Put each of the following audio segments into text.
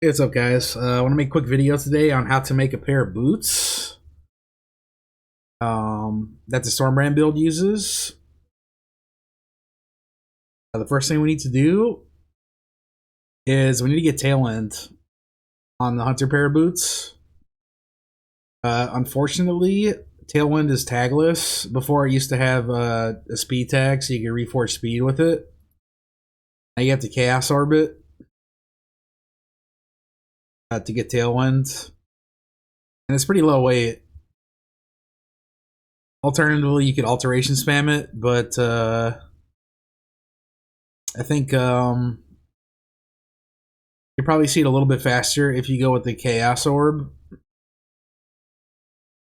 Hey, what's up, guys? I want to make a quick video today on how to make a pair of boots that the Stormbrand build uses. The first thing we need to do is we need to get tailwind on the Hunter pair of boots. Unfortunately, tailwind is tagless. Before, it used to have a speed tag, so you could reforge speed with it. Now you have to chaos orbit to get tailwind, and it's pretty low weight. Alternatively, you could alteration spam it, but I think you probably see it a little bit faster if you go with the chaos orb.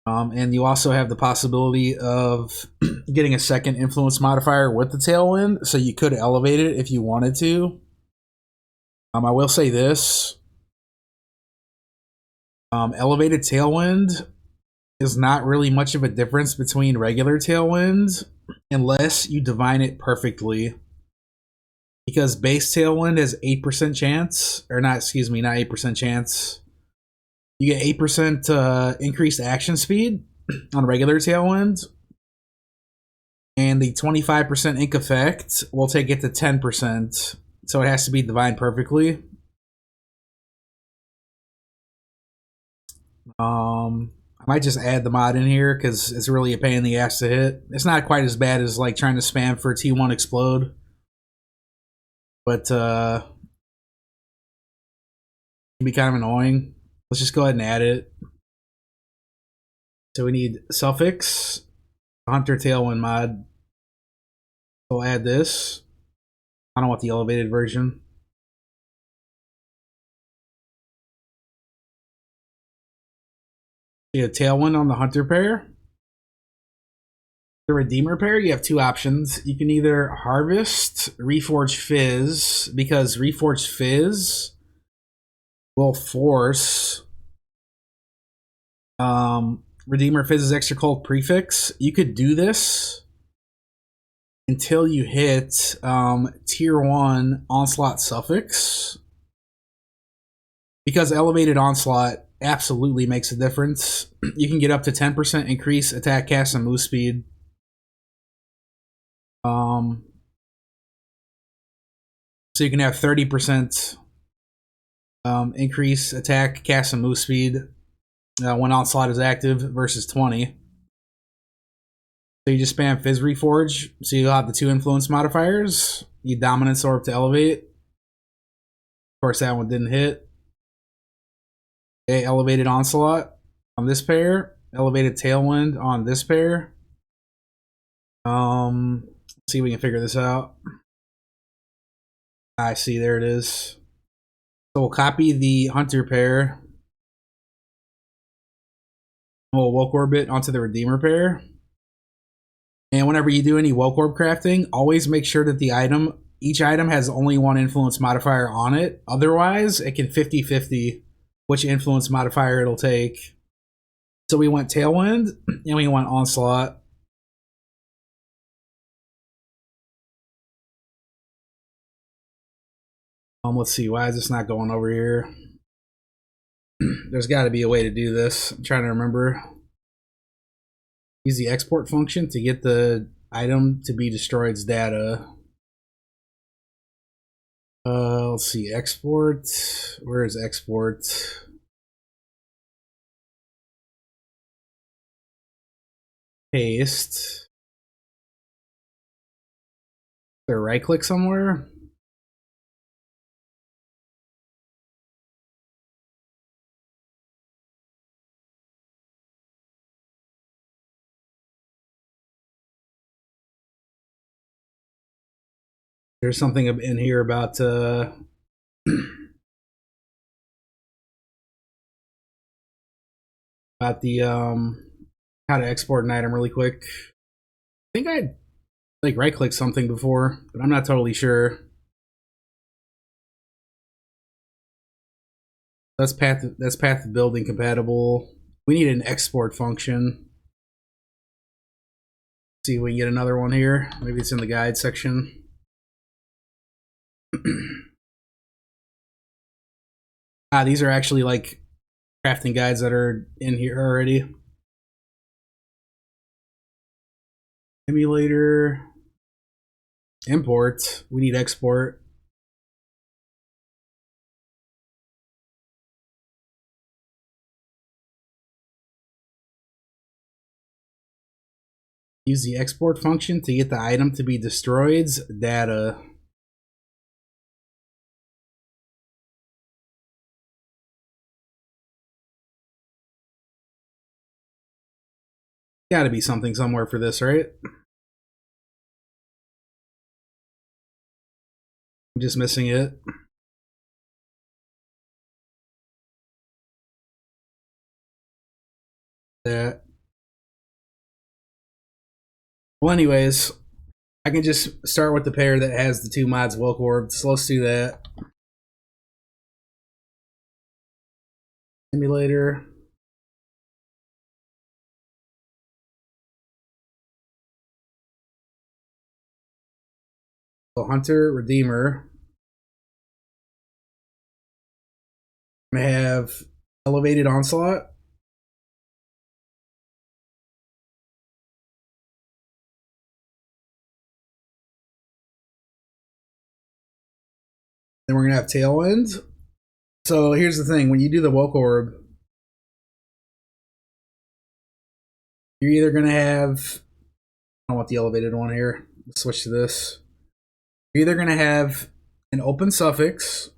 And you also have the possibility of getting a second influence modifier with the tailwind, so you could elevate it if you wanted to. I will say this. Elevated tailwind is not really much of a difference between regular tailwind unless you divine it perfectly. Because base tailwind has 8% chance, or not, excuse me, not 8% chance. You get 8% increased action speed on regular tailwind. And the 25% ink effect will take it to 10%. So it has to be divined perfectly. I might just add the mod in here because it's really a pain in the ass to hit. It's not quite as bad as like trying to spam for T1 explode. But it can be kind of annoying. Let's just go ahead and add it. So we need suffix, Hunter tailwind mod. We'll add this. I don't want the elevated version. You have tailwind on the Hunter pair. The Redeemer pair, you have two options. You can either harvest Reforge Fizz, because Reforge Fizz will force Redeemer Fizz's extra cold prefix. You could do this until you hit tier 1 onslaught suffix, because elevated onslaught absolutely makes a difference. You can get up to 10% increase attack, cast, and move speed. So you can have 30% increase attack, cast, and move speed when onslaught is active versus 20. So you just spam Fizz Reforge, so you'll have the two influence modifiers. You dominance orb to elevate. Of course, that one didn't hit. Okay, elevated onslaught on this pair. Elevated tailwind on this pair. Let's see if we can figure this out. I see, there it is. So we'll copy the Hunter pair. We'll woke orbit onto the Redeemer pair. And whenever you do any woke orb crafting, always make sure that the item, each item has only one influence modifier on it. Otherwise, it can 50-50 which influence modifier it'll take. So we went tailwind and we went onslaught. Let's see, why is this not going over here? There's got to be a way to do this. I'm trying to remember. Use the export function to get the item to be destroyed's data. Let's see, export. Where is export? Paste. Is there a right click somewhere? There's something in here about about the how to export an item really quick. I think I like right click something before, but I'm not totally sure. That's path of building compatible. We need an export function. See if we can get another one here. Maybe it's in the guide section. These are actually like crafting guides that are in here already. Emulator. Import. We need export. Use the export function to get the item to be destroyed's data. Gotta be something somewhere for this, right? I'm just missing it. That. Well, anyways, I can just start with the pair that has the 2 mods woke orbs. So let's do that. Emulator. So Hunter, Redeemer. I'm gonna have elevated onslaught. Then we're gonna have tailwind. So here's the thing: when you do the woke orb, you're either gonna have, I don't want the elevated one here. Let's switch to this. You're either gonna have an open suffix.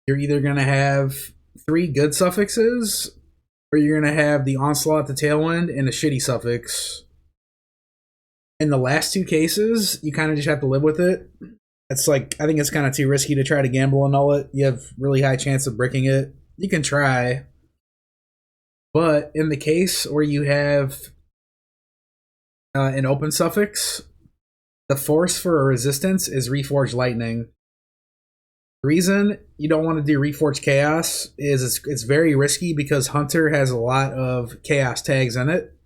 You're either gonna have 3 good suffixes, or you're gonna have the onslaught, the tailwind, and a shitty suffix. In the last 2 cases, you kind of just have to live with it. It's like, I think it's kind of too risky to try to gamble and null it. You have really high chance of bricking it. You can try. But in the case where you have an open suffix, the force for a resistance is Reforge Lightning. The reason you don't want to do Reforge Chaos is it's very risky because Hunter has a lot of Chaos tags in it.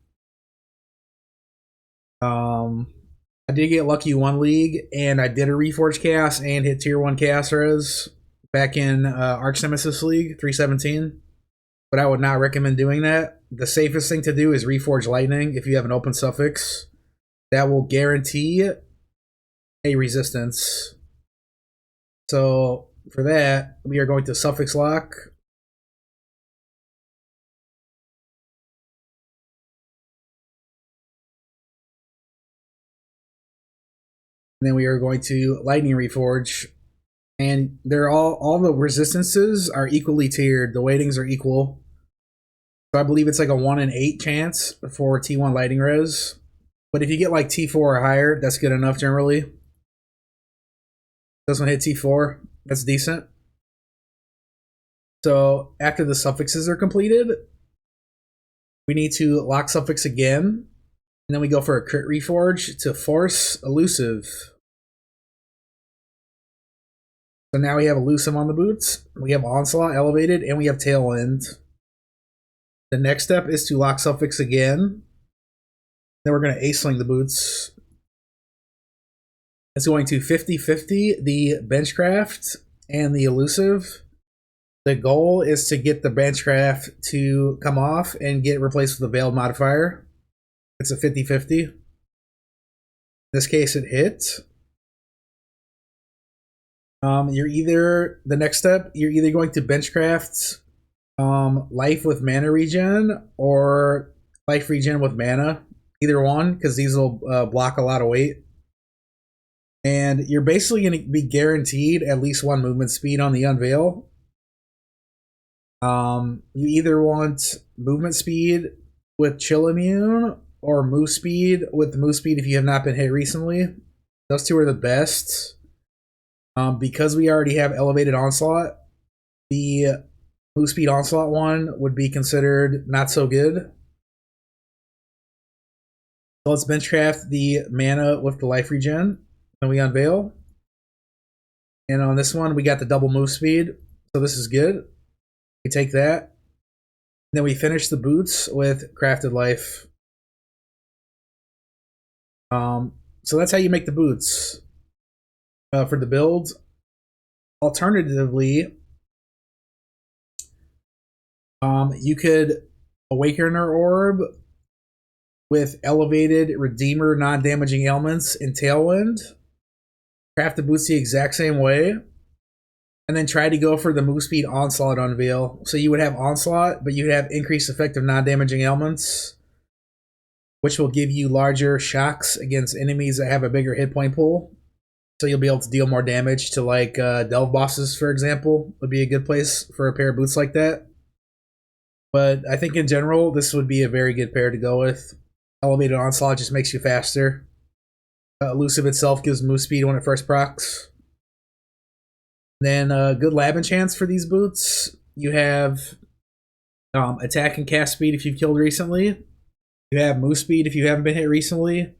I did get lucky 1 league, and I did a Reforge Chaos and hit tier 1 Chaos Res back in Arch Nemesis League 317. But I would not recommend doing that. The safest thing to do is Reforge Lightning if you have an open suffix. That will guarantee a resistance. So for that, we are going to suffix lock. And then we are going to Lightning Reforge. And they're all the resistances are equally tiered. The weightings are equal. So I believe it's like a 1 in 8 chance for T1 Lightning Res. But if you get like T4 or higher, that's good enough generally. This one hit T4. That's decent. So after the suffixes are completed, we need to lock suffix again. And then we go for a crit reforge to force elusive. So now we have elusive on the boots. We have onslaught elevated, and we have tailwind. The next step is to lock suffix again. Then we're going to ace-sling the boots. It's going to 50-50 the benchcraft and the elusive. The goal is to get the benchcraft to come off and get replaced with a veiled modifier. It's a 50-50. In this case, it hit. The next step, you're either going to benchcraft life with mana regen or life regen with mana. Either one, because these will block a lot of weight. And you're basically going to be guaranteed at least 1 movement speed on the unveil. You either want movement speed with chill immune or move speed with move speed if you have not been hit recently. Those 2 are the best. Because we already have elevated onslaught, the move speed onslaught one would be considered not so good. So let's benchcraft the mana with the life regen. Then we unveil. And on this one, we got the double move speed. So this is good. We take that. And then we finish the boots with crafted life. So that's how you make the boots. For the build, Alternatively, you could awakener orb with elevated redeemer non-damaging ailments and tailwind. Craft the boots the exact same way, and then try to go for the move speed onslaught unveil. So you would have onslaught, but you'd have increased effective non-damaging ailments, which will give you larger shocks against enemies that have a bigger hit point pool. So you'll be able to deal more damage to like delve bosses, for example, would be a good place for a pair of boots like that. But I think in general, this would be a very good pair to go with. Elevated onslaught just makes you faster. Elusive itself gives move speed when it first procs. Then good lab enchants for these boots. You have attack and cast speed if you've killed recently. You have move speed if you haven't been hit recently.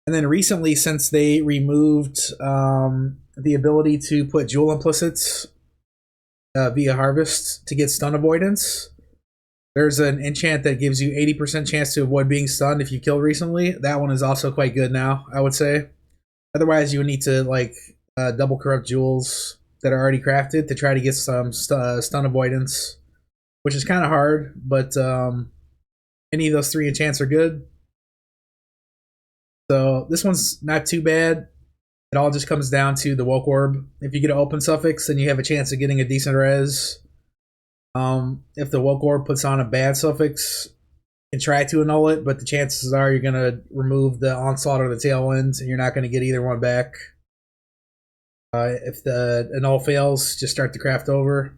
And then recently, since they removed the ability to put jewel implicits via harvest to get stun avoidance, there's an enchant that gives you 80% chance to avoid being stunned if you killed recently. That one is also quite good now, I would say. Otherwise, you would need to like double corrupt jewels that are already crafted to try to get some stun avoidance, which is kind of hard, but any of those three enchants are good. So this one's not too bad. It all just comes down to the woke orb. If you get an open suffix, then you have a chance of getting a decent res. If the woke orb puts on a bad suffix, you can try to annul it, but the chances are you're going to remove the onslaught or the tailwind, and you're not going to get either one back. If the annul fails, just start the craft over.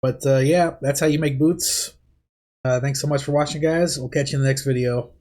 But yeah, that's how you make boots. Thanks so much for watching, guys. We'll catch you in the next video.